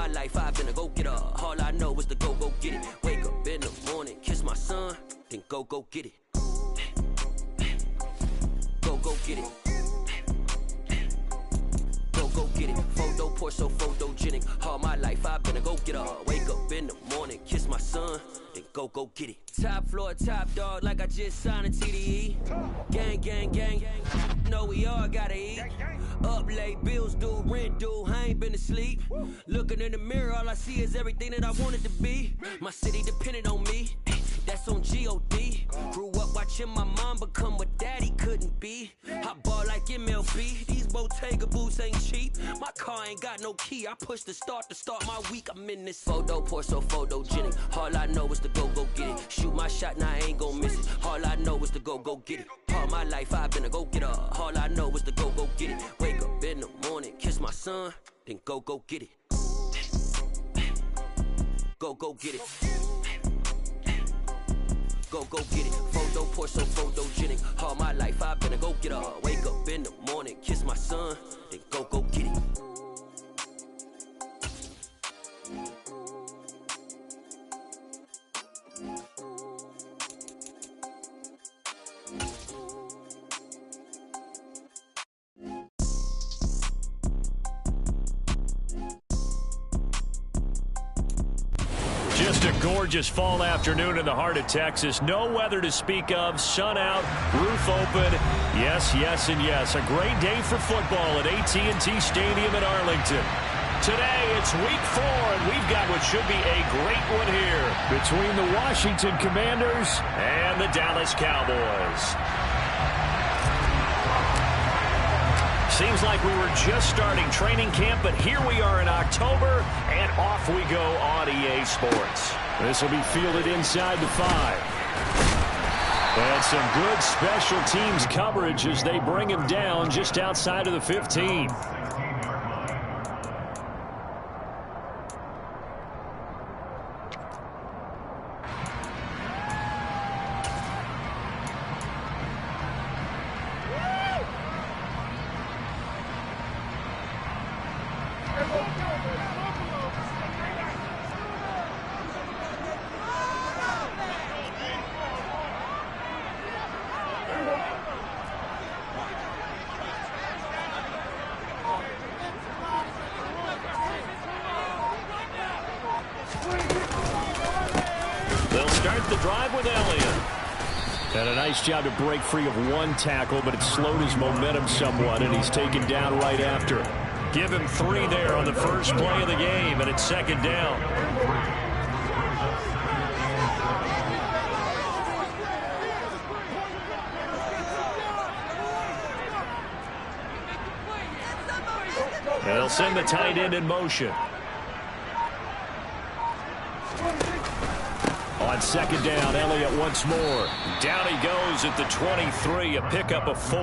life, I've been a go-getter. All I know is to go get it. Wake up in the morning, kiss my son, then go get it. Go get it. Go get it. Photo poor, so photogenic. All my life I've been a go-getter. Wake up in the morning, kiss my son, then go get it. Top floor, top dog, like I just signed a TDE. Gang, gang, gang. Know we all gotta eat. Up late, bills due, rent due. I ain't been asleep. Looking in the mirror, all I see is everything that I wanted to be. My city depended on me. That's on G.O.D. Grew up watching my mom become what daddy couldn't be. I ball like MLB. These Bottega boots ain't cheap. My car ain't got no key. I push the start to start my week. I'm in this photo poor, so photogenic. All I know is to go get it. Shoot my shot, now I ain't gon' miss it. All I know is to go get it. All my life I've been a go-getter. All I know is to go get it. Wake up in the morning, kiss my son, then go get it. Go get it. Go get it. Photo poor, so photogenic. All my life I've been a go-getter. Wake up in the morning, kiss my son, then go get it. Just a gorgeous fall afternoon in the heart of Texas. No weather to speak of. Sun out, roof open. Yes, yes, and yes. A great day for football at AT&T Stadium in Arlington. Today, it's week 4, and we've got what should be a great one here between the Washington Commanders and the Dallas Cowboys. Seems like we were just starting training camp, but here we are in October, and off we go on EA Sports. This will be fielded inside the 5. And some good special teams coverage as they bring him down just outside of the 15. They'll start the drive with Elliott. And a nice job to break free of one tackle, but it slowed his momentum somewhat, and he's taken down right after. Give him 3 there on the first play of the game, and it's second down. And they'll send the tight end in motion. On second down, Elliott once more. Down he goes at the 23, a pickup of 4.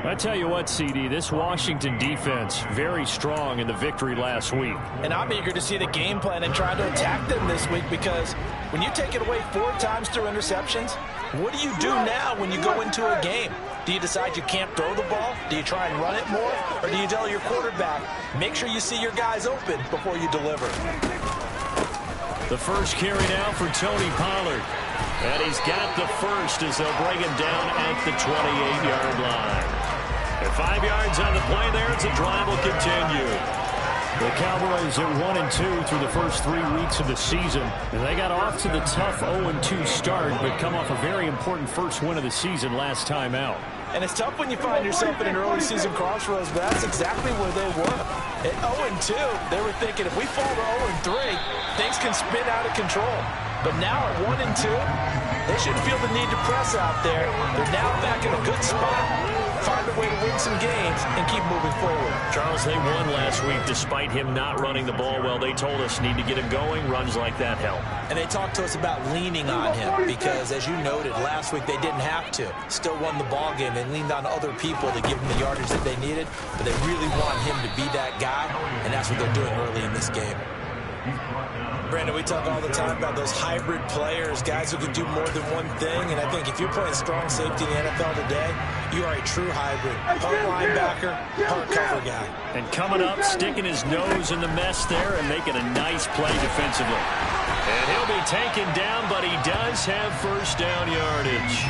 I tell you what, CD, this Washington defense, very strong in the victory last week. And I'm eager to see the game plan and try to attack them this week, because when you take it away 4 times through interceptions, what do you do now when you go into a game? Do you decide you can't throw the ball? Do you try and run it more? Or do you tell your quarterback, make sure you see your guys open before you deliver? The first carry now for Tony Pollard. And he's got the first as they'll bring him down at the 28-yard line. And 5 yards on the play there as the drive will continue. The Cowboys at 1-2 through the first 3 weeks of the season. And they got off to the tough 0-2 start, but come off a very important first win of the season last time out. And it's tough when you find yourself in an early season crossroads, but that's exactly where they were. At 0-2, they were thinking if we fall to 0-3, things can spin out of control. But now at 1-2, they shouldn't feel the need to press out there. They're now back in a good spot. Find a way to win some games and keep moving forward. Charles, they won last week despite him not running the ball well. They told us need to get him going. Runs like that help. And they talked to us about leaning on him because, as you noted, last week they didn't have to. Still won the ball game. They leaned on other people to give them the yardage that they needed, but they really want him to be that guy, and that's what they're doing early in this game. Brandon, we talk all the time about those hybrid players, guys who can do more than one thing, and I think if you're playing strong safety in the NFL today, You are a true hybrid. Part linebacker, part cover guy. And coming up, sticking his nose in the mess there and making a nice play defensively. And he'll be taken down, but he does have first down yardage.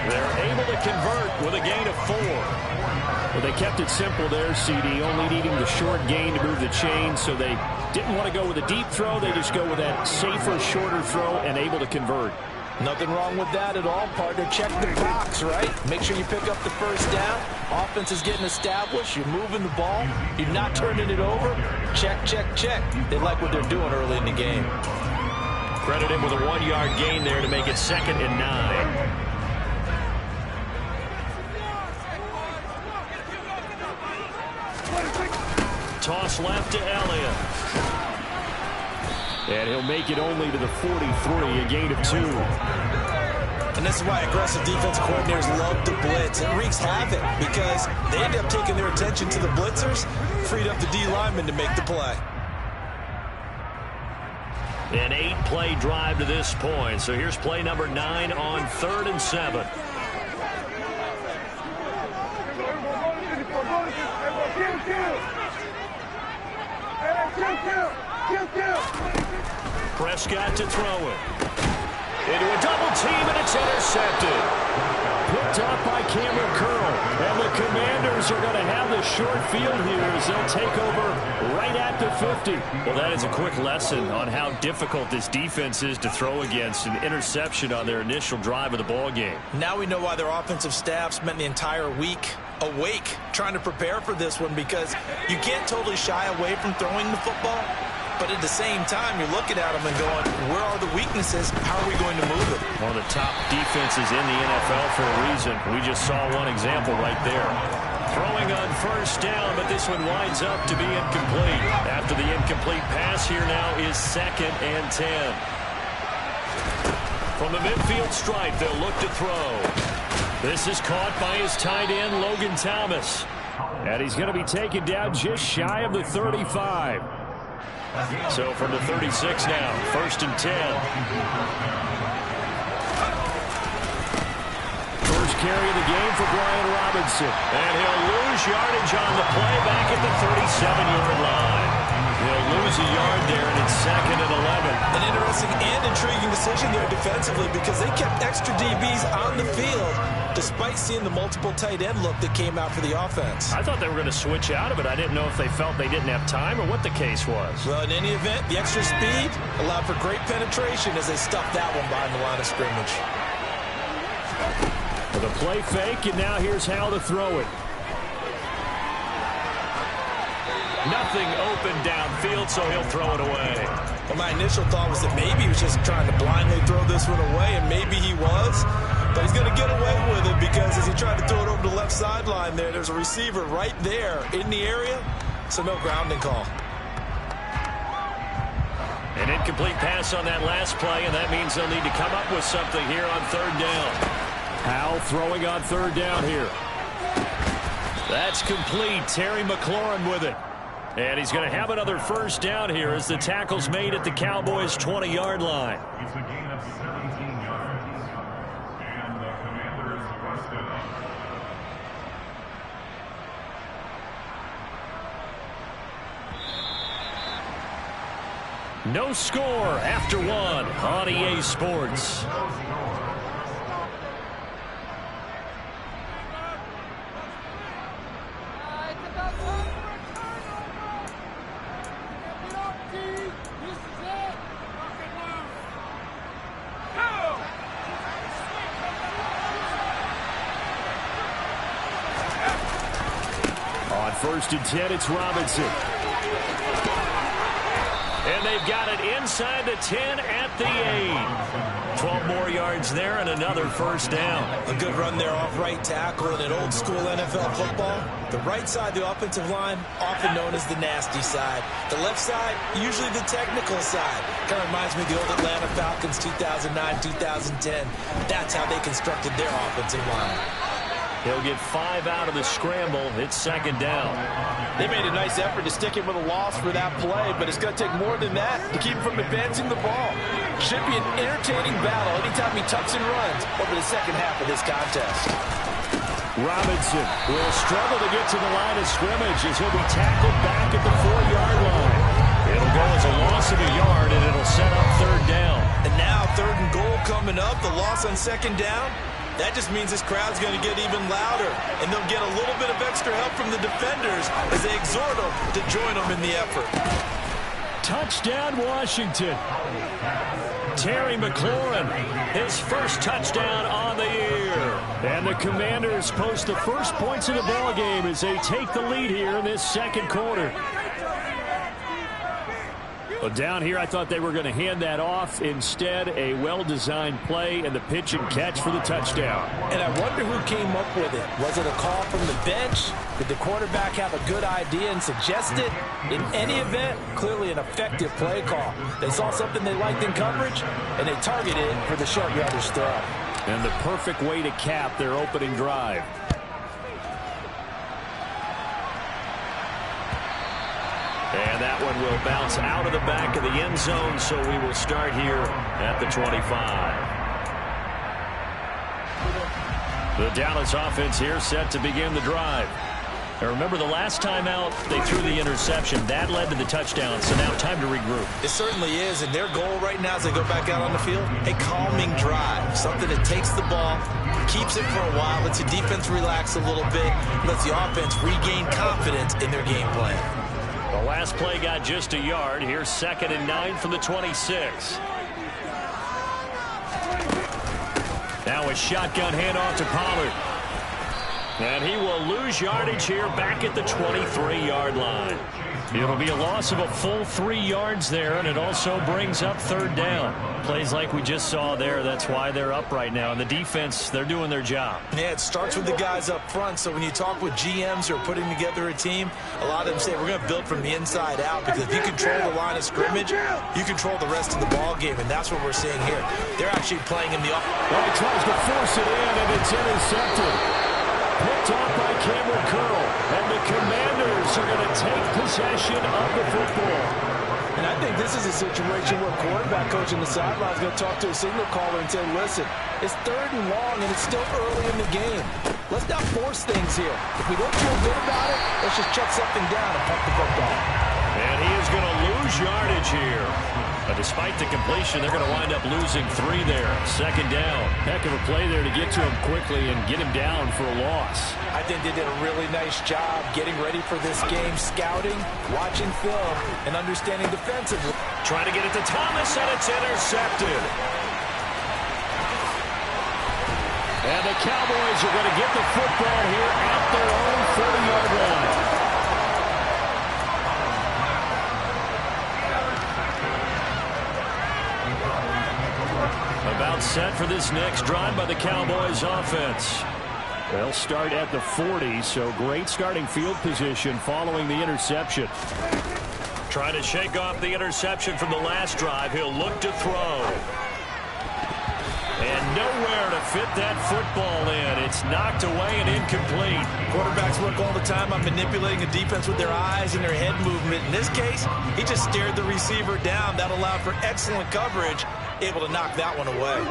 They're able to convert with a gain of 4. Well, they kept it simple there, CD, only needing the short gain to move the chain, so they didn't want to go with a deep throw. They just go with that safer, shorter throw and able to convert. Nothing wrong with that at all, partner. Check the box, right? Make sure you pick up the first down. Offense is getting established. You're moving the ball. You're not turning it over. Check, check, check. They like what they're doing early in the game. Credit him with a 1-yard gain there to make it 2nd and 9. Toss left to Elliott. And he'll make it only to the 43, a gain of 2. And this is why aggressive defense coordinators love to blitz. It wreaks havoc because they end up taking their attention to the blitzers, freed up the D lineman to make the play. An 8-play drive to this point. So here's play number 9 on 3rd and 7. Prescott to throw it. Into a double team, and it's intercepted. Picked off by Cameron Curl. And the Commanders are going to have the short field here as they'll take over right at the 50. Well, that is a quick lesson on how difficult this defense is to throw against. An interception on their initial drive of the ball game. Now we know why their offensive staff spent the entire week awake trying to prepare for this one, because you can't totally shy away from throwing the football. But at the same time, you're looking at them and going, where are the weaknesses? How are we going to move it? One of the top defenses in the NFL for a reason. We just saw one example right there. Throwing on first down, but this one winds up to be incomplete. After the incomplete pass, here now is 2nd and 10. From the midfield stripe, they'll look to throw. This is caught by his tight end, Logan Thomas. And he's going to be taken down just shy of the 35. So from the 36 now, 1st and 10. First carry of the game for Brian Robinson. And he'll lose yardage on the play back at the 37-yard line. He'll lose a yard there, and it's 2nd and 11. An interesting and intriguing decision there defensively, because they kept extra DBs on the field despite seeing the multiple tight end look that came out for the offense. I thought they were going to switch out of it. I didn't know if they felt they didn't have time or what the case was. Well, in any event, the extra speed allowed for great penetration as they stuffed that one behind the line of scrimmage. With a play fake, and now here's how to throw it. Nothing open downfield, so he'll throw it away. Well, my initial thought was that maybe he was just trying to blindly throw this one away, and maybe he was. But he's going to get away with it, because as he tried to throw it over the left sideline there's a receiver right there in the area, so no grounding call. An incomplete pass on that last play, and that means they'll need to come up with something here on 3rd down. Howell throwing on 3rd down here. That's complete. Terry McLaurin with it. And he's going to have another first down here as the tackle's made at the Cowboys' 20-yard line. It's a gain of 17 yards, and the Commanders busted up. No score after 1 on EA Sports. On 1st and 10, it's Robinson. And they've got it inside the 10 at the 8. 12 more yards there and another first down. A good run there off right tackle in an old school NFL football. The right side, the offensive line, often known as the nasty side. The left side, usually the technical side. Kind of reminds me of the old Atlanta Falcons 2009, 2010. That's how they constructed their offensive line. He'll get 5 out of the scramble. It's 2nd down. They made a nice effort to stick him with a loss for that play, but it's going to take more than that to keep him from advancing the ball. Should be an entertaining battle anytime he tucks and runs over the second half of this contest. Robinson will struggle to get to the line of scrimmage as he'll be tackled back at the 4-yard line. It'll go as a loss of a yard, and it'll set up third down. And now 3rd and goal coming up. The loss on 2nd down. That just means this crowd's going to get even louder. And they'll get a little bit of extra help from the defenders as they exhort them to join them in the effort. Touchdown, Washington. Terry McLaurin, his first touchdown on the year. And the Commanders post the first points of the ballgame as they take the lead here in this 2nd quarter. Well, down here, I thought they were going to hand that off. Instead, a well-designed play and the pitch and catch for the touchdown. And I wonder who came up with it. Was it a call from the bench? Did the quarterback have a good idea and suggest it? In any event, clearly an effective play call. They saw something they liked in coverage, and they targeted it for the short yardage throw. And the perfect way to cap their opening drive. And that one will bounce out of the back of the end zone, so we will start here at the 25. The Dallas offense here set to begin the drive. Now remember, the last time out, they threw the interception. That led to the touchdown, so now time to regroup. It certainly is, and their goal right now as they go back out on the field, a calming drive. Something that takes the ball, keeps it for a while, lets the defense relax a little bit, lets the offense regain confidence in their game plan. The last play got just a yard. Here's 2nd and 9 from the 26. Now a shotgun handoff to Pollard. And he will lose yardage here back at the 23-yard line. It'll be a loss of a full 3 yards there, and it also brings up 3rd down. Plays like we just saw there, that's why they're up right now. And the defense, they're doing their job. Yeah, it starts with the guys up front. So when you talk with GMs who are putting together a team, a lot of them say we're going to build from the inside out, because if you control the line of scrimmage, you control the rest of the ball game, and that's what we're seeing here. They're actually playing in the well, he tries to force it in, and it's intercepted. Picked off by Cameron Curl, and the Commanders are going to take possession of the football. And I think this is a situation where quarterback coach on the sideline is going to talk to a signal caller and say, listen, it's 3rd and long, and it's still early in the game. Let's not force things here. If we don't feel good about it, let's just check something down and punt the football. And he is going to lose yardage here. But despite the completion, they're going to wind up losing 3 there. 2nd down. Heck of a play there to get to him quickly and get him down for a loss. I think they did a really nice job getting ready for this game, scouting, watching film, and understanding defensively. Trying to get it to Thomas, and it's intercepted. And the Cowboys are going to get the football here at their own 40-yard line. About set for this next drive by the Cowboys offense. They'll start at the 40, so great starting field position following the interception. Trying to shake off the interception from the last drive. He'll look to throw. And nowhere to fit that football in. It's knocked away and incomplete. Quarterbacks work all the time on manipulating a defense with their eyes and their head movement. In this case, he just stared the receiver down. That allowed for excellent coverage. Able to knock that one away.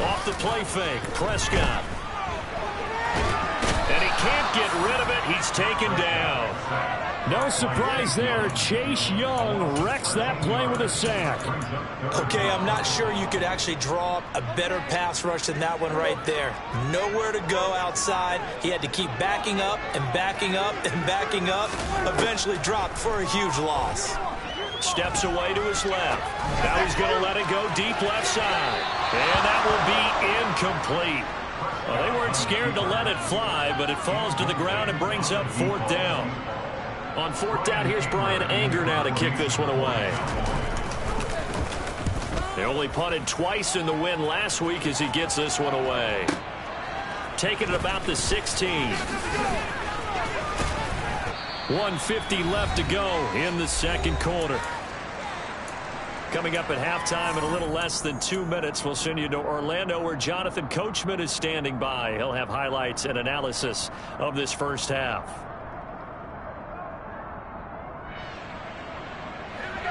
Off the play fake, Prescott. And he can't get rid of it. He's taken down. No surprise there. Chase Young wrecks that play with a sack. Okay, I'm not sure you could actually draw up a better pass rush than that one right there. Nowhere to go outside. He had to keep backing up and backing up and backing up. Eventually dropped for a huge loss. Steps away to his left. Now he's going to let it go deep left side. And that will be incomplete. Well, they weren't scared to let it fly, but it falls to the ground and brings up 4th down. On 4th down, here's Brian Anger now to kick this one away. They only punted twice in the win last week as he gets this one away. Taking it about the 16. 1:50 left to go in the 2nd quarter. Coming up at halftime in a little less than 2 minutes, we'll send you to Orlando where Jonathan Coachman is standing by. He'll have highlights and analysis of this first half.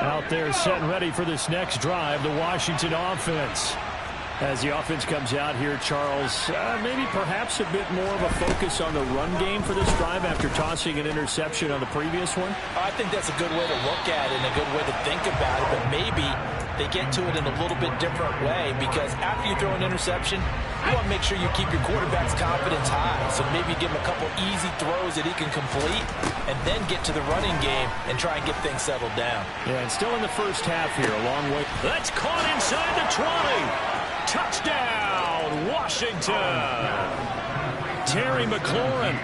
Out there set and ready for this next drive, the Washington offense. As the offense comes out here, Charles, maybe perhaps a bit more of a focus on the run game for this drive after tossing an interception on the previous one? I think that's a good way to look at it and a good way to think about it, but maybe they get to it in a little bit different way, because after you throw an interception, you want to make sure you keep your quarterback's confidence high. So maybe give him a couple easy throws that he can complete and then get to the running game and try and get things settled down. Yeah, and still in the first half here, a long way. That's caught inside the 20. Touchdown, Washington. Terry McLaurin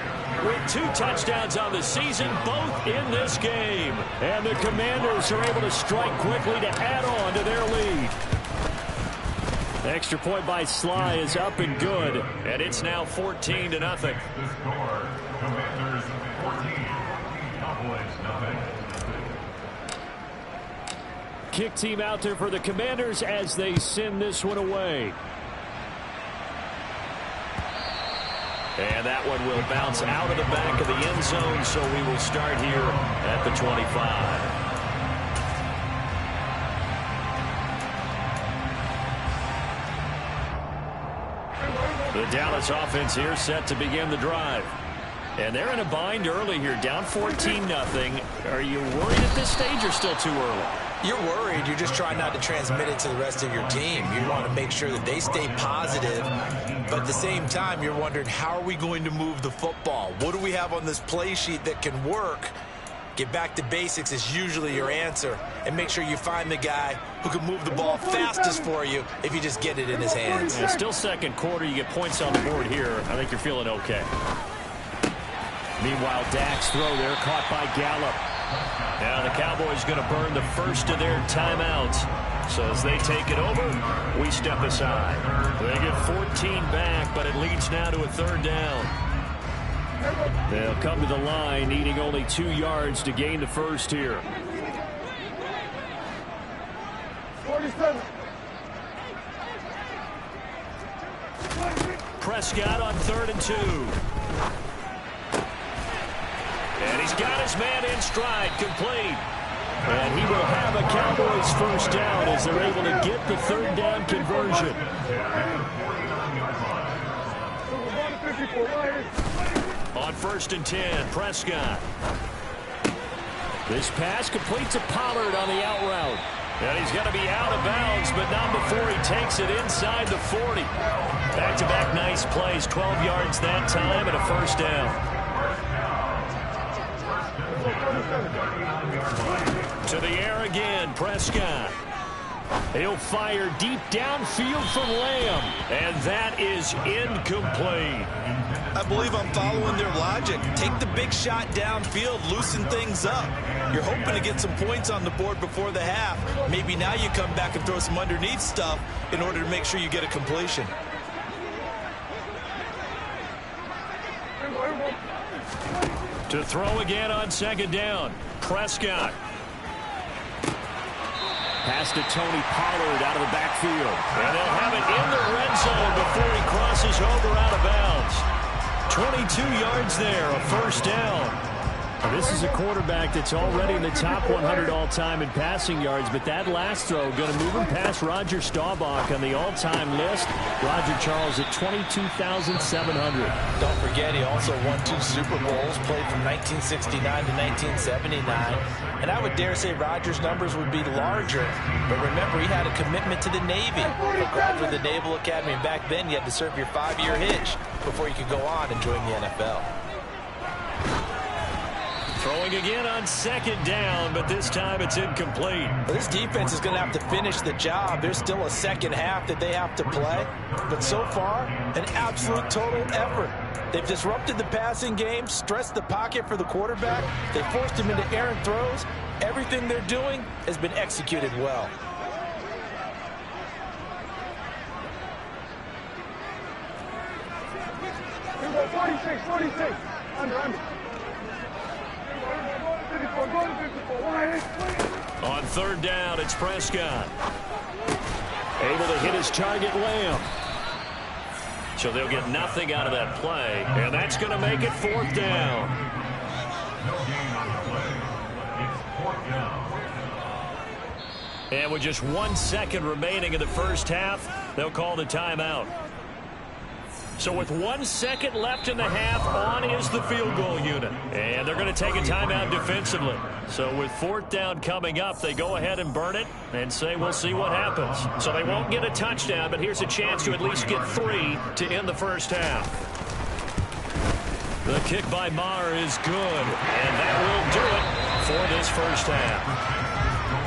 with 2 touchdowns on the season, both in this game. And the Commanders are able to strike quickly to add on to their lead. The extra point by Sly is up and good, and it's now 14-0. The score, Commanders 14, Cowboys nothing. Kick team out there for the Commanders as they send this one away. And that one will bounce out of the back of the end zone, so we will start here at the 25. The Dallas offense here set to begin the drive. And they're in a bind early here, down 14-0. Are you worried at this stage or still too early? You're worried. You're just trying not to transmit it to the rest of your team. You want to make sure that they stay positive, but at the same time, you're wondering, how are we going to move the football? What do we have on this play sheet that can work? Get back to basics is usually your answer, and make sure you find the guy who can move the ball fastest for you if you just get it in his hands. Yeah, still second quarter. You get points on the board here. I think you're feeling okay. Meanwhile, Dak's throw there caught by Gallup. Now the Cowboys going to burn the first of their timeouts. So as they take it over, we step aside. They get 14 back, but it leads now to a 3rd down. They'll come to the line, needing only 2 yards to gain the first here. 47. Prescott on 3rd and 2. And he's got his man in stride, complete. And he will have a Cowboys first down as they're able to get the 3rd down conversion. On 1st and 10, Prescott. This pass complete to Pollard on the out route. And he's going to be out of bounds, but not before he takes it inside the 40. Back-to-back nice plays, 12 yards that time and a first down. To the air again, Prescott. He'll fire deep downfield from Lamb, and that is incomplete. I believe I'm following their logic. Take the big shot downfield, loosen things up. You're hoping to get some points on the board before the half. Maybe now you come back and throw some underneath stuff in order to make sure you get a completion. To throw again on 2nd down, Prescott. Pass to Tony Pollard out of the backfield. And they'll have it in the red zone before he crosses over out of bounds. 22 yards there, a first down. Now, this is a quarterback that's already in the top 100 all-time in passing yards, but that last throw going to move him past Roger Staubach on the all-time list. Roger Charles at 22,700. Don't forget, he also won 2 Super Bowls, played from 1969 to 1979. And I would dare say Roger's numbers would be larger, but remember, he had a commitment to the Navy. He graduated the Naval Academy, and back then you had to serve your 5-year hitch before you could go on and join the NFL. Throwing again on 2nd down, but this time it's incomplete. This defense is going to have to finish the job. There's still a second half that they have to play. But so far, an absolute total effort. They've disrupted the passing game, stressed the pocket for the quarterback. They forced him into errant throws. Everything they're doing has been executed well. On 3rd down, it's Prescott. Able to hit his target, Lamb. So they'll get nothing out of that play, and that's going to make it 4th down. No gain on the play. It's 4th down. And with just 1 second remaining in the first half, They'll call the timeout. So with 1 second left in the half, on is the field goal unit. And they're going to take a timeout defensively. So with 4th down coming up, they go ahead and burn it and say we'll see what happens. So they won't get a touchdown, but here's a chance to at least get 3 to end the first half. The kick by Maher is good, and that will do it for this first half.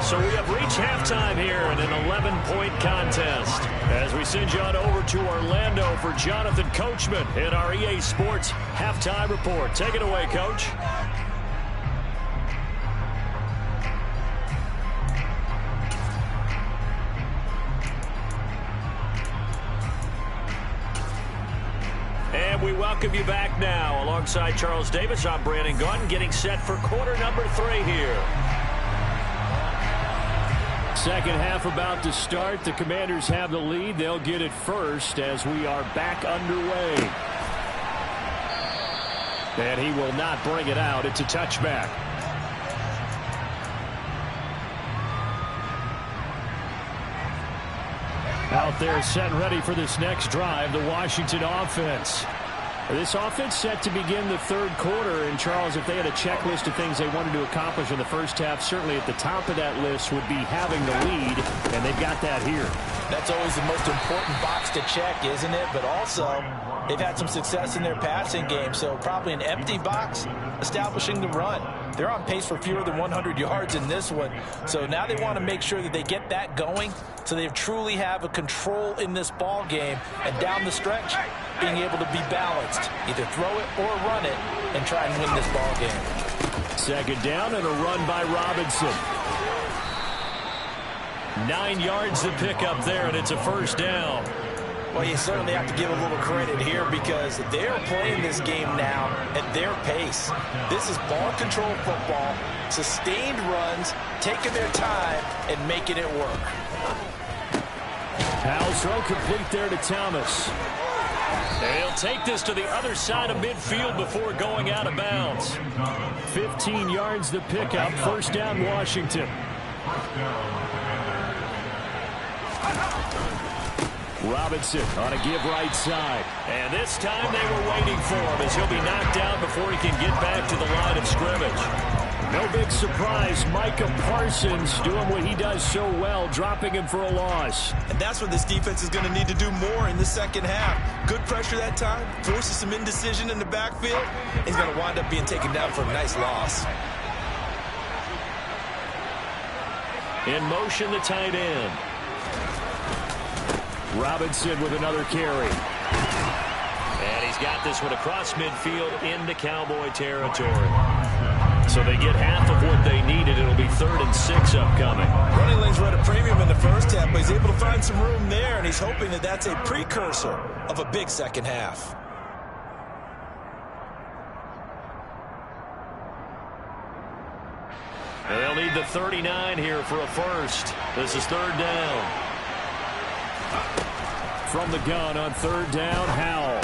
So we have reached halftime here in an 11-point contest. As we send you on over to Orlando for Jonathan Coachman in our EA Sports Halftime Report. Take it away, Coach. And we welcome you back now. Alongside Charles Davis, I'm Brandon Gaudin, getting set for quarter number 3 here. Second half about to start. The Commanders have the lead. They'll get it first as we are back underway. And he will not bring it out. It's a touchback. Out there set and ready for this next drive, the Washington offense. This offense set to begin the third quarter. And, Charles, if they had a checklist of things they wanted to accomplish in the first half, certainly at the top of that list would be having the lead, and they've got that here. That's always the most important box to check, isn't it? But also, they've had some success in their passing game, so probably an empty box establishing the run. They're on pace for fewer than 100 yards in this one, so now they want to make sure that they get that going so they truly have a control in this ball game, and down the stretch, being able to be balanced. Either throw it or run it and try and win this ball game. Second down and a run by Robinson. 9 yards to pick up there, and it's a first down. Well, you certainly have to give a little credit here because they're playing this game now at their pace. This is ball control football, sustained runs, taking their time and making it work. Powell's throw complete there to Thomas. And he'll take this to the other side of midfield before going out of bounds. 15 yards to pick up. First down, Washington. Robinson on a give right side. And this time they were waiting for him as he'll be knocked down before he can get back to the line of scrimmage. No big surprise, Micah Parsons doing what he does so well, dropping him for a loss. And that's what this defense is going to need to do more in the second half. Good pressure that time, forces some indecision in the backfield. He's going to wind up being taken down for a nice loss. In motion, the tight end. Robinson with another carry. And he's got this one across midfield into Cowboy territory. So they get half of what they needed. It'll be 3rd and 6 upcoming. Running lanes were at a premium in the first half, but he's able to find some room there, and he's hoping that that's a precursor of a big second half. And they'll need the 39 here for a first. This is 3rd down. From the gun on 3rd down, Howell.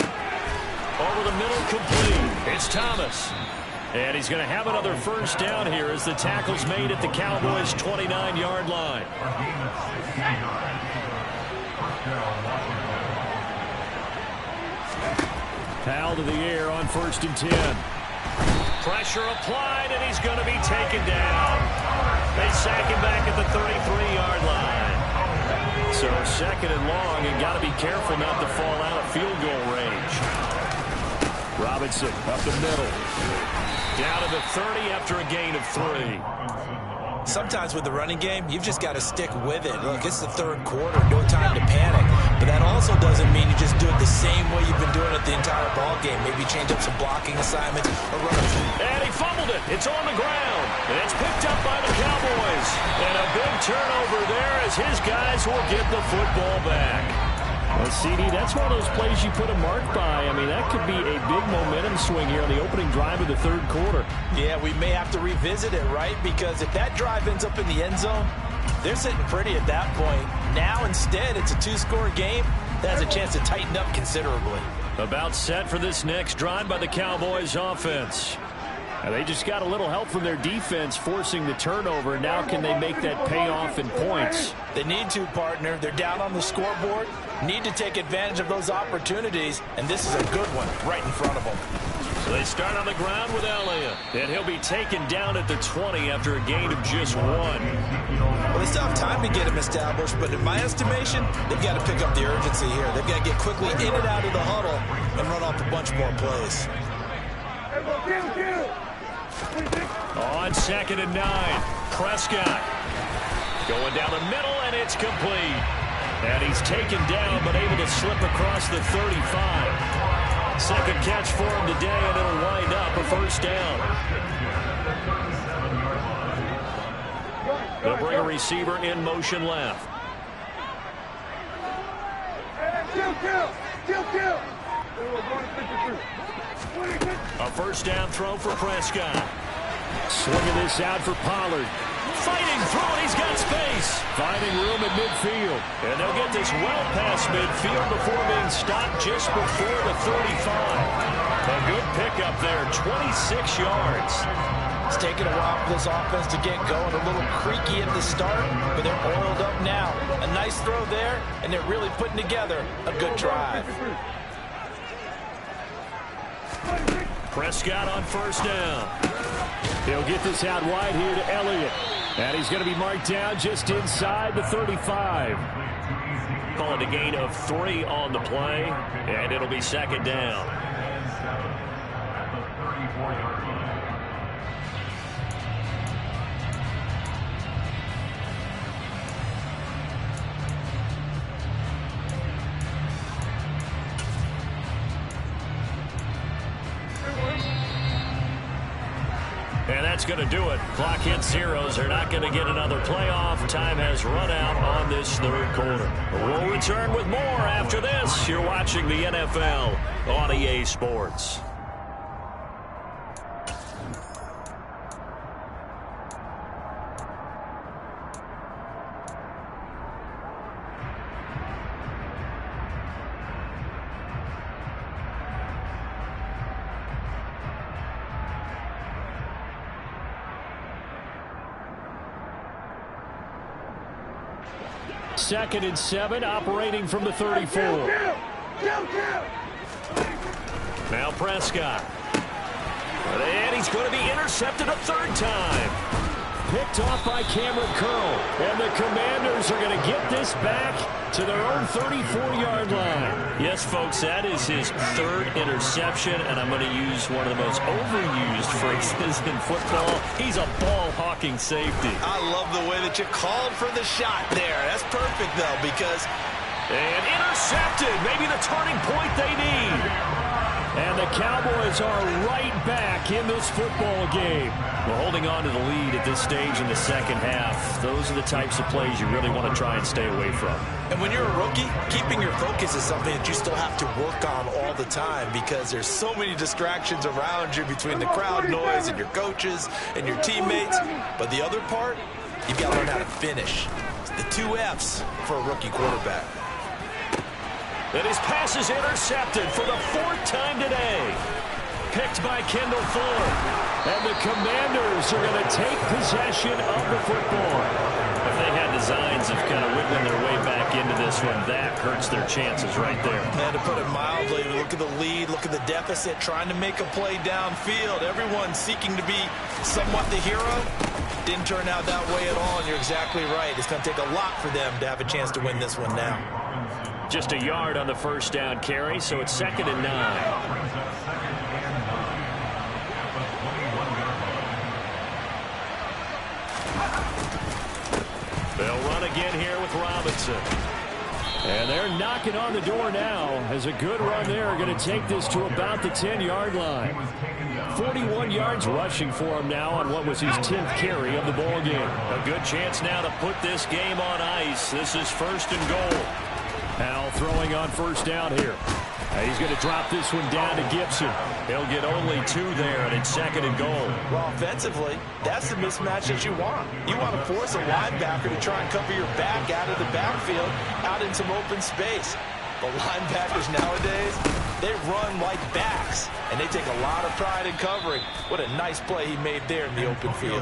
Over the middle, complete. It's Thomas. And he's going to have another first down here as the tackle's made at the Cowboys' 29-yard line. Powell to the air on 1st and 10. Pressure applied, and he's going to be taken down. They sack him back at the 33-yard line. So 2nd and long, and got to be careful not to fall out of field goal range. Robinson up the middle. Down to the 30 after a gain of 3. Sometimes with the running game, you've just got to stick with it. Look, it's the 3rd quarter, no time to panic. But that also doesn't mean you just do it the same way you've been doing it the entire ball game. Maybe change up some blocking assignments or run a... And he fumbled it. It's on the ground. And it's picked up by the Cowboys. And a big turnover there as his guys will get the football back. Well, CD, that's one of those plays you put a mark by. I mean, that could be a big momentum swing here on the opening drive of the 3rd quarter. Yeah, we may have to revisit it, right? Because if that drive ends up in the end zone, they're sitting pretty at that point. Now, instead, it's a 2-score game. That has a chance to tighten up considerably. About set for this next drive by the Cowboys offense. And they just got a little help from their defense forcing the turnover. Now can they make that pay off in points? They need to, partner. They're down on the scoreboard. Need to take advantage of those opportunities, and this is a good one right in front of them. So they start on the ground with Elliott, and he'll be taken down at the 20 after a gain of just 1. Well, they still have time to get him established, but in my estimation, they've got to pick up the urgency here. They've got to get quickly in and out of the huddle and run off a bunch more plays. On 2nd and 9, Prescott going down the middle, and it's complete. And he's taken down, but able to slip across the 35. Second catch for him today, and it'll wind up a first down. They'll bring a receiver in motion left. A first down throw for Prescott. Swinging this out for Pollard. Fighting through it, he's got space. Finding room at midfield. And they'll get this well past midfield before being stopped just before the 35. A good pickup there, 26 yards. It's taken a while for this offense to get going. A little creaky at the start, but they're oiled up now. A nice throw there, and they're really putting together a good drive. Prescott on first down. He'll get this out wide here to Elliott. And he's going to be marked down just inside the 35. Call it a gain of 3 on the play, and it'll be second down. And that's going to do it. Clock hits zeros. They're not going to get another playoff. Time has run out on this third quarter. We'll return with more after this. You're watching the NFL on EA Sports. Second and 7, operating from the 34. Now Prescott. And he's going to be intercepted a third time. Picked off by Cameron Curl. And the Commanders are going to get this back to their own 34-yard line. Yes, folks, that is his third interception, and I'm going to use one of the most overused phrases in football. He's a ball-hawking safety. I love the way that you called for the shot there. That's perfect, though, because... And intercepted, maybe the turning point they need. And the Cowboys are right back in this football game. Well, holding on to the lead at this stage in the second half, those are the types of plays you really want to try and stay away from. And when you're a rookie, keeping your focus is something that you still have to work on all the time because there's so many distractions around you between the crowd noise and your coaches and your teammates. But the other part, you've got to learn how to finish. It's the 2 F's for a rookie quarterback. And his pass is intercepted for the 4th time today. Picked by Kendall Fuller. And the Commanders are going to take possession of the football. If they had designs of kind of wiggling their way back into this one, that hurts their chances right there. Man, to put it mildly, look at the lead, look at the deficit, trying to make a play downfield. Everyone seeking to be somewhat the hero. Didn't turn out that way at all, and you're exactly right. It's going to take a lot for them to have a chance to win this one now. Just a yard on the first down carry, so it's 2nd and 9. They'll run again here with Robinson. And they're knocking on the door now as a good run there. Going to take this to about the 10-yard line. 41 yards rushing for him now on what was his 10th carry of the ball game. A good chance now to put this game on ice. This is 1st and goal. Al throwing on first down here. He's going to drop this one down to Gibson. He'll get only 2 there, and it's 2nd and goal. Well, offensively, that's the mismatch that you want. You want to force a linebacker to try and cover your back out of the backfield, out in some open space. But linebackers nowadays, they run like backs, and they take a lot of pride in covering. What a nice play he made there in the open field.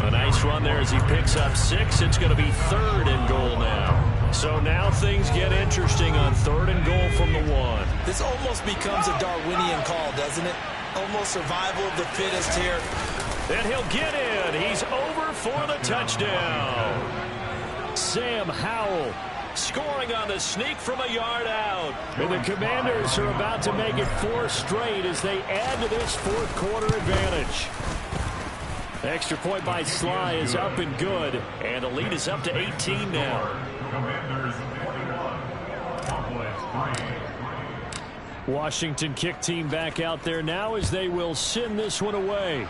A nice run there as he picks up 6. It's going to be 3rd and goal now. So now things get interesting on 3rd and goal from the 1. This almost becomes a Darwinian call, doesn't it? Almost survival of the fittest here. And he'll get in. He's over for the touchdown. Sam Howell scoring on the sneak from a yard out. And the Commanders are about to make it 4 straight as they add to this 4th quarter advantage. Extra point by Sly is up and good. And the lead is up to 18 now. Commanders 21, Cowboys 3. Washington kick team back out there now as they will send this one away.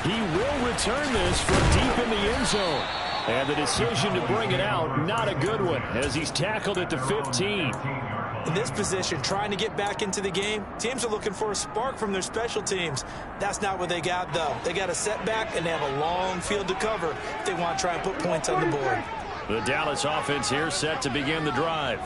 He will return this from deep in the end zone. And the decision to bring it out, not a good one, as he's tackled at the 15. In this position, trying to get back into the game, teams are looking for a spark from their special teams. That's not what they got, though. They got a setback, and they have a long field to cover if they want to try and put points on the board. The Dallas offense here set to begin the drive.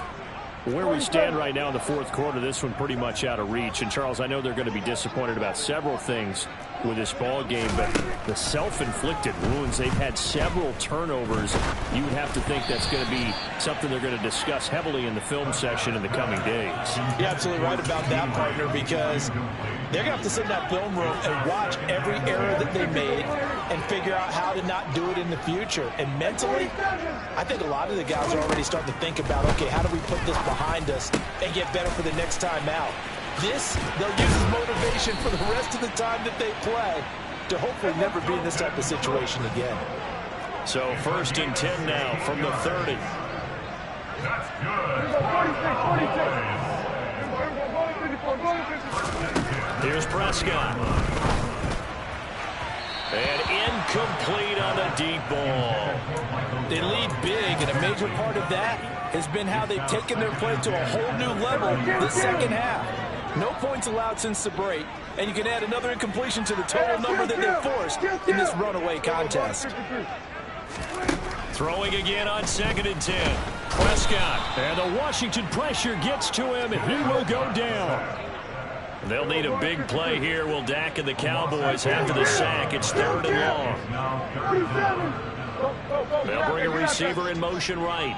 Where we stand right now in the 4th quarter, this one pretty much out of reach. And, Charles, I know they're going to be disappointed about several things with this ball game, but the self-inflicted wounds, they've had several turnovers. You would have to think that's going to be something they're going to discuss heavily in the film session in the coming days. You're absolutely right about that, partner, because they're going to have to sit in that film room and watch every error that they made and figure out how to not do it in the future. And mentally, I think a lot of the guys are already starting to think about, okay, how do we put this behind us and get better for the next time out? This, they'll use as motivation for the rest of the time that they play to hopefully never be in this type of situation again. So 1st and 10 now from the 30. That's good. Here's Prescott. And incomplete on the deep ball. They lead big, and a major part of that has been how they've taken their play to a whole new level this second half. No points allowed since the break, and you can add another incompletion to the total number that they forced in this runaway contest. Throwing again on 2nd and 10. Prescott. And the Washington pressure gets to him, and he will go down. They'll need a big play here, will Dak and the Cowboys after the sack. It's 3rd and long. They'll bring a receiver in motion right.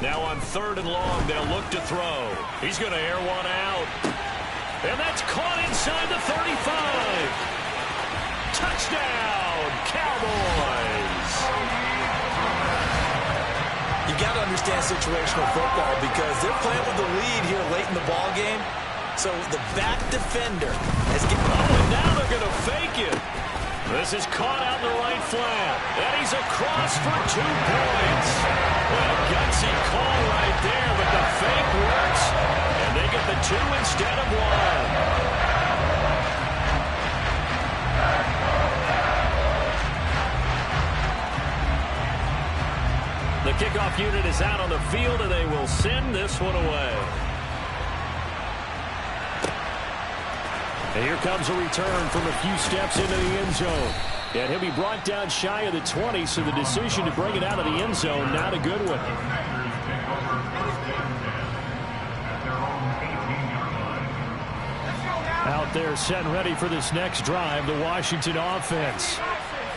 Now on 3rd and long, they'll look to throw. He's going to air one out. And that's caught inside the 35. Touchdown, Cowboys. You got to understand situational football because they're playing with the lead here late in the ball game. So the back defender has given. Oh, and now they're going to fake it. This is caught out in the right flat. And he's across for 2 points. Well, a gutsy call right there, but the fake works. And they get the 2 instead of 1. The kickoff unit is out on the field, and they will send this one away. And here comes a return from a few steps into the end zone. And he'll be brought down shy of the 20, so the decision to bring it out of the end zone, not a good one. Out there set and ready for this next drive, the Washington offense.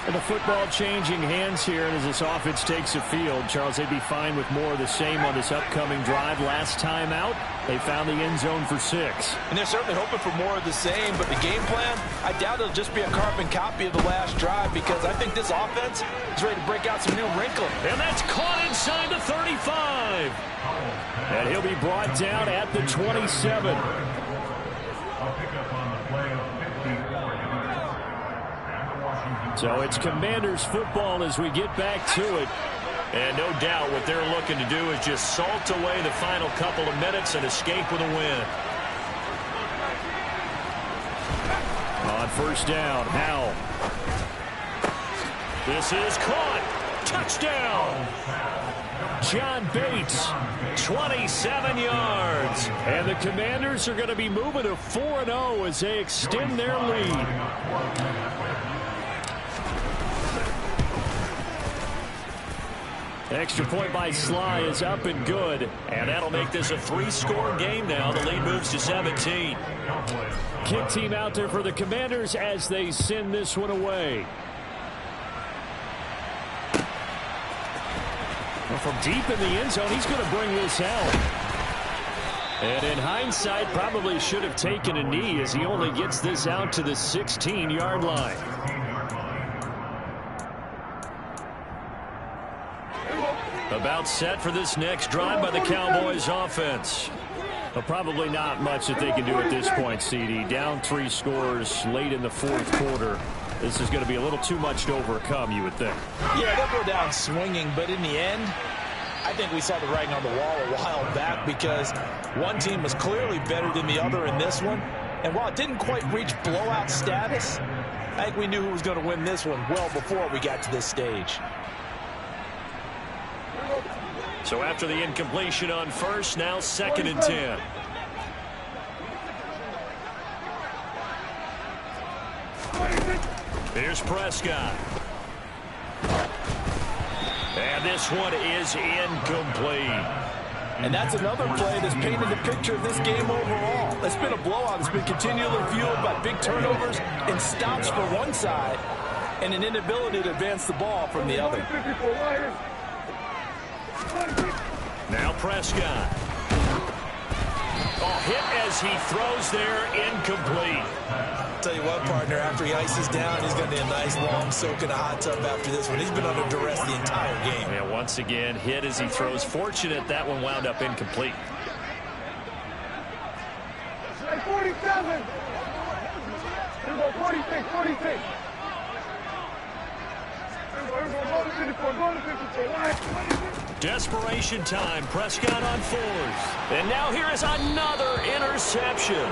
And the football changing hands here, and as this offense takes the field, Charles, they'd be fine with more of the same on this upcoming drive. Last time out, they found the end zone for 6. And they're certainly hoping for more of the same, but the game plan, I doubt it'll just be a carbon copy of the last drive because I think this offense is ready to break out some new wrinkle. And that's caught inside the 35. And he'll be brought down at the 27. A pickup on the play of 54. So it's Commanders football as we get back to it. And no doubt what they're looking to do is just salt away the final couple of minutes and escape with a win. On 1st down, Howell. This is caught. Touchdown. John Bates, 27 yards. And the Commanders are going to be moving to 4-0 as they extend their lead. Extra point by Sly is up and good, and that'll make this a 3-score game now. The lead moves to 17. Kick team out there for the Commanders as they send this one away. Well, from deep in the end zone, he's going to bring this out. And in hindsight, probably should have taken a knee as he only gets this out to the 16-yard line. About set for this next drive by the Cowboys offense. Well, probably not much that they can do at this point, CD. Down 3 scores late in the 4th quarter. This is going to be a little too much to overcome, you would think. Yeah, they'll go down swinging, but in the end, I think we saw the writing on the wall a while back because one team was clearly better than the other in this one. And while it didn't quite reach blowout status, I think we knew who was going to win this one well before we got to this stage. So after the incompletion on first, now 2nd and 10. Here's Prescott. And this one is incomplete. And that's another play that's painted the picture of this game overall. It's been a blowout. It's been continually fueled by big turnovers and stops for one side and an inability to advance the ball from the other. Now Prescott. Oh, hit as he throws there, incomplete. Tell you what, partner, after he ices down, he's going to need a nice long soak in a hot tub after this one. He's been under duress the entire game. Yeah, once again, hit as he throws. Fortunate that one wound up incomplete. 47. 46, 46. Desperation time. Prescott on 4th. And now here is another interception.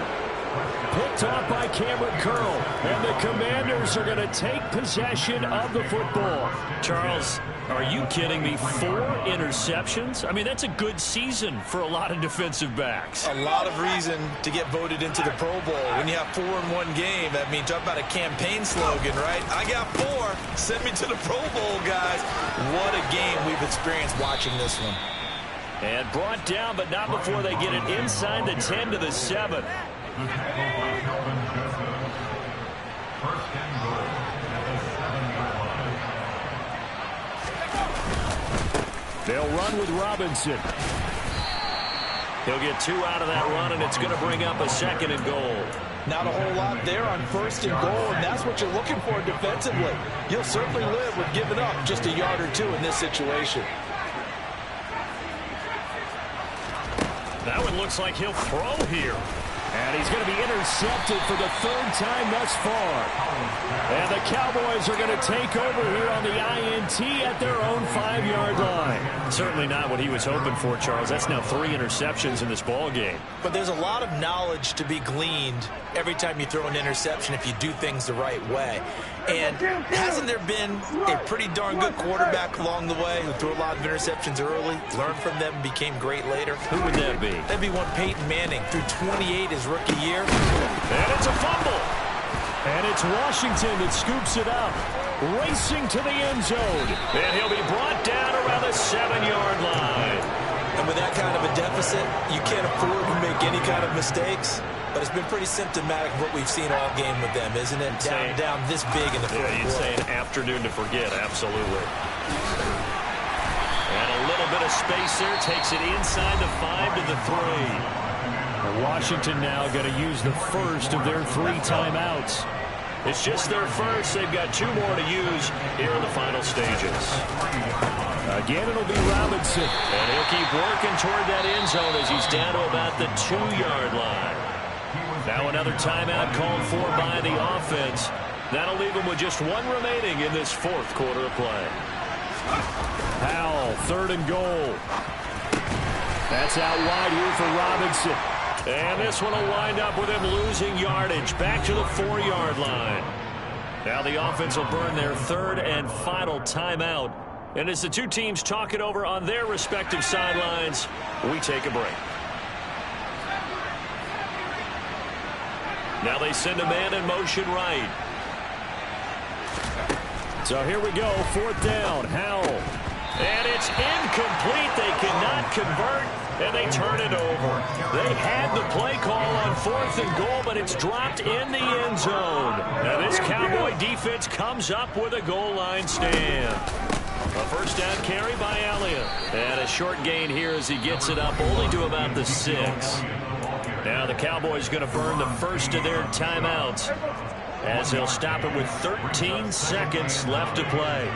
Picked off by Cameron Curl. And the Commanders are going to take possession of the football. Charles, are you kidding me? 4 interceptions? I mean, that's a good season for a lot of defensive backs. A lot of reason to get voted into the Pro Bowl. When you have 4 in one game, that means talk about a campaign slogan, right? I got 4. Send me to the Pro Bowl, guys. What a game we've experienced watching this one. And brought down, but not before they get it inside the 10 to the 7. They'll run with Robinson. He'll get 2 out of that run, and it's going to bring up a 2nd and goal. Not a whole lot there on 1st and goal, and that's what you're looking for defensively. You'll certainly live with giving up just a yard or 2 in this situation. That one looks like he'll throw here. And he's going to be intercepted for the 3rd time thus far. And the Cowboys are going to take over here on the INT at their own 5-yard line. Certainly not what he was hoping for, Charles. That's now 3 interceptions in this ball game. But there's a lot of knowledge to be gleaned every time you throw an interception if you do things the right way. And hasn't there been a pretty darn good quarterback along the way who threw a lot of interceptions early, learned from them, and became great later? Who would that be? That'd be one Peyton Manning, threw 28 his rookie year. And it's a fumble. And it's Washington that scoops it up, racing to the end zone. And he'll be brought down around the 7-yard line. And with that kind of a deficit, you can't afford to make any kind of mistakes. But it's been pretty symptomatic of what we've seen all game with them, isn't it? Down this big in the 4th quarter. You'd say an afternoon to forget, absolutely. And a little bit of space there, takes it inside the 5 to the 3. Washington now going to use the first of their 3 timeouts. It's just their first. They've got 2 more to use here in the final stages. Again, it'll be Robinson. And he'll keep working toward that end zone as he's down to about the 2-yard line. Now another timeout called for by the offense. That'll leave them with just 1 remaining in this 4th quarter of play. Powell, 3rd and goal. That's out wide here for Robinson. And this one will wind up with him losing yardage back to the 4-yard line. Now the offense will burn their 3rd and final timeout. And as the 2 teams talk it over on their respective sidelines, we take a break. Now they send a man in motion right. So here we go, 4th down. Howell. And it's incomplete. They cannot convert, and they turn it over. They had the play call on 4th and goal, but it's dropped in the end zone. Now this Cowboy defense comes up with a goal line stand. A first down carry by Elliott. And a short gain here as he gets it up only to about the 6. Now the Cowboys going to burn the first of their timeouts as they'll stop it with 13 seconds left to play.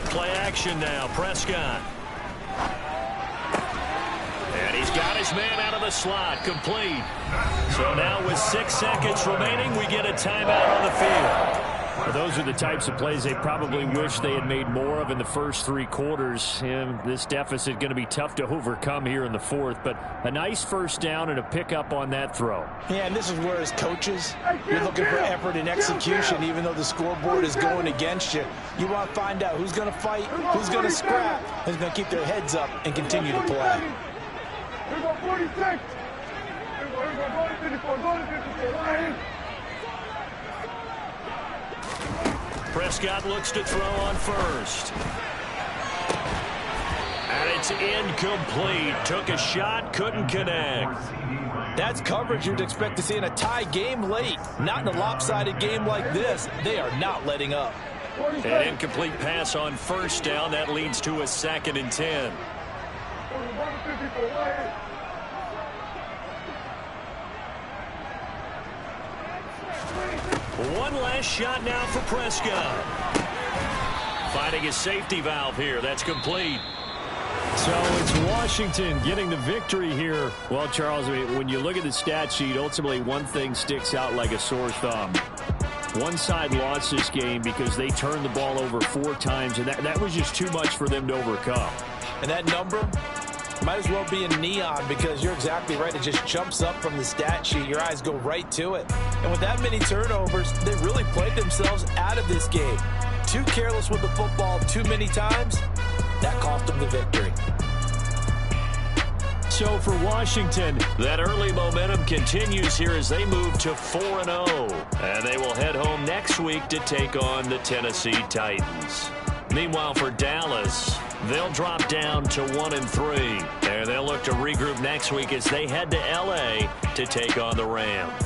Play action now. Prescott. And he's got his man out of the slot. Complete. So now with 6 seconds remaining, we get a timeout on the field. Well, those are the types of plays they probably wish they had made more of in the first 3 quarters. And this deficit going to be tough to overcome here in the 4th. But a nice first down and a pickup on that throw. Yeah, and this is where as coaches, you're looking for effort and execution. Even though the scoreboard is going against you, you want to find out who's going to fight, who's going to scrap, who's going to keep their heads up and continue to play. Prescott looks to throw on first. And it's incomplete. Took a shot, couldn't connect. That's coverage you'd expect to see in a tie game late. Not in a lopsided game like this. They are not letting up. An incomplete pass on first down. That leads to a 2nd and 10. One last shot now for Prescott. Finding his safety valve here. That's complete. So it's Washington getting the victory here. Well, Charles, when you look at the stat sheet, ultimately one thing sticks out like a sore thumb. One side lost this game because they turned the ball over 4 times, and that was just too much for them to overcome. And that number might as well be in neon because you're exactly right. It just jumps up from the stat sheet. Your eyes go right to it. And with that many turnovers, they really played themselves out of this game. Too careless with the football too many times. That cost them the victory. So for Washington, that early momentum continues here as they move to 4-0. And they will head home next week to take on the Tennessee Titans. Meanwhile, for Dallas, they'll drop down to 1-3. And they'll look to regroup next week as they head to L.A. to take on the Rams.